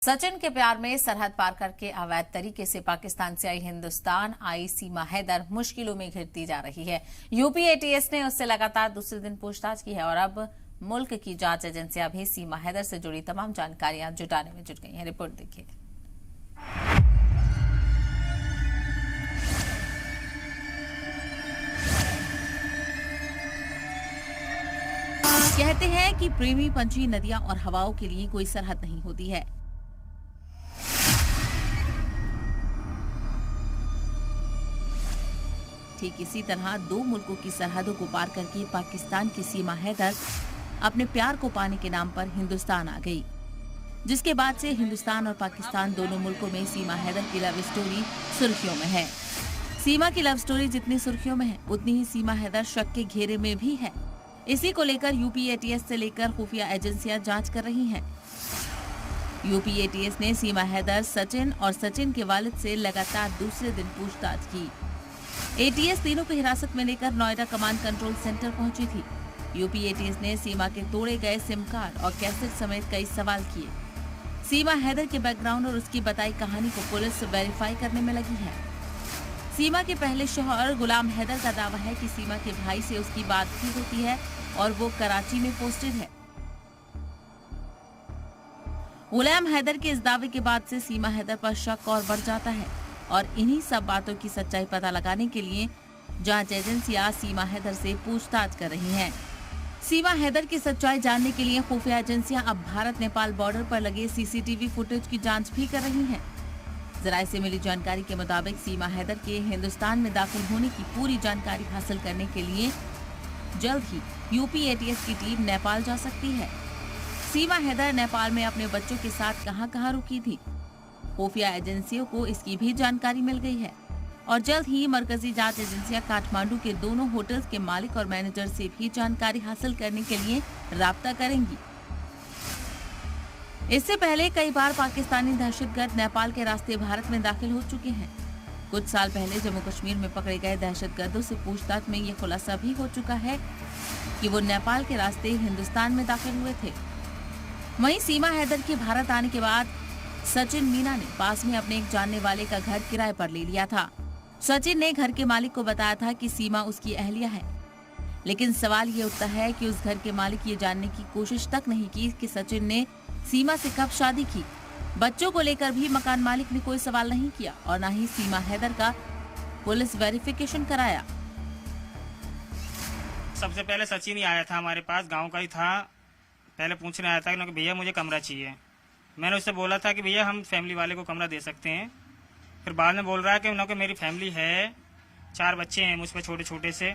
सचिन के प्यार में सरहद पार करके अवैध तरीके से पाकिस्तान से हिंदुस्तान आई सीमा हैदर मुश्किलों में घिरती जा रही है। यूपी एटीएस ने उससे लगातार दूसरे दिन पूछताछ की है और अब मुल्क की जांच एजेंसियां भी सीमा हैदर से जुड़ी तमाम जानकारियां जुटाने में जुट गई हैं। रिपोर्ट देखिए। कहते हैं कि प्रेमी पंछी, नदियां और हवाओं के लिए कोई सरहद नहीं होती है। ठीक इसी तरह दो मुल्कों की सरहदों को पार करके पाकिस्तान की सीमा हैदर अपने प्यार को पाने के नाम पर हिंदुस्तान आ गई, जिसके बाद से हिंदुस्तान और पाकिस्तान दोनों मुल्कों में सीमा हैदर की लव स्टोरी सुर्खियों में है। सीमा की लव स्टोरी जितनी सुर्खियों में है, उतनी ही सीमा हैदर शक के घेरे में भी है। इसी को लेकर यूपी एटीएस से लेकर खुफिया एजेंसियां जांच कर रही हैं। यूपी एटीएस ने सीमा हैदर, सचिन और सचिन के वालिद से लगातार दूसरे दिन पूछताछ की। एटीएस तीनों को हिरासत में लेकर नोएडा कमांड कंट्रोल सेंटर पहुंची थी। यूपी एटीएस ने सीमा के तोड़े गए सिम कार्ड और कैसेट समेत कई सवाल किए। सीमा हैदर के बैकग्राउंड और उसकी बताई कहानी को पुलिस वेरीफाई करने में लगी है। सीमा के पहले शौहर गुलाम हैदर का दावा है कि सीमा के भाई से उसकी बात भी होती है और वो कराची में पोस्टेड है। गुलाम हैदर के इस दावे के बाद से सीमा हैदर पर शक और बढ़ जाता है और इन्हीं सब बातों की सच्चाई पता लगाने के लिए जांच एजेंसियां सीमा हैदर से पूछताछ कर रही हैं। सीमा हैदर की सच्चाई जानने के लिए खुफिया एजेंसियां अब भारत नेपाल बॉर्डर पर लगे सीसीटीवी फुटेज की जांच भी कर रही हैं। जराये से मिली जानकारी के मुताबिक सीमा हैदर के हिंदुस्तान में दाखिल होने की पूरी जानकारी हासिल करने के लिए जल्द ही यूपी एटीएस की टीम नेपाल जा सकती है। सीमा हैदर नेपाल में अपने बच्चों के साथ कहां-कहां रुकी थी, खुफिया एजेंसियों को इसकी भी जानकारी मिल गई है और जल्द ही मरकजी जांच एजेंसियां काठमांडू के दोनों होटल्स के मालिक और मैनेजर से भी जानकारी हासिल करने के लिए राब्ता करेंगी। इससे पहले कई बार पाकिस्तानी दहशतगर्द नेपाल के रास्ते भारत में दाखिल हो चुके हैं। कुछ साल पहले जम्मू कश्मीर में पकड़े गए दहशतगर्दों से पूछताछ में ये खुलासा भी हो चुका है कि वो नेपाल के रास्ते हिंदुस्तान में दाखिल हुए थे। वहीं सीमा हैदर के भारत आने के बाद सचिन मीना ने पास में अपने एक जानने वाले का घर किराए पर ले लिया था। सचिन ने घर के मालिक को बताया था कि सीमा उसकी अहलिया है, लेकिन सवाल ये उठता है कि उस घर के मालिक ये जानने की कोशिश तक नहीं की कि सचिन ने सीमा से कब शादी की। बच्चों को लेकर भी मकान मालिक ने कोई सवाल नहीं किया और न ही सीमा हैदर का पुलिस वेरिफिकेशन कराया। सबसे पहले सचिन ही आया था हमारे पास, गाँव का ही था। पहले पूछने आया था कि भैया मुझे कमरा चाहिए। मैंने उससे बोला था कि भैया हम फैमिली वाले को कमरा दे सकते हैं। फिर बाद में बोल रहा है कि उन्होंने मेरी फैमिली है, 4 बच्चे हैं मुझ पर छोटे छोटे से।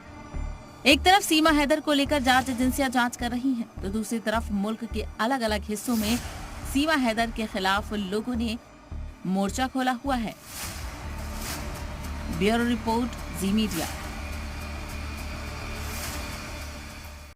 एक तरफ सीमा हैदर को लेकर जांच एजेंसियां जांच कर रही हैं, तो दूसरी तरफ मुल्क के अलग अलग हिस्सों में सीमा हैदर के खिलाफ लोगों ने मोर्चा खोला हुआ है। ब्यूरो रिपोर्ट, जी मीडिया।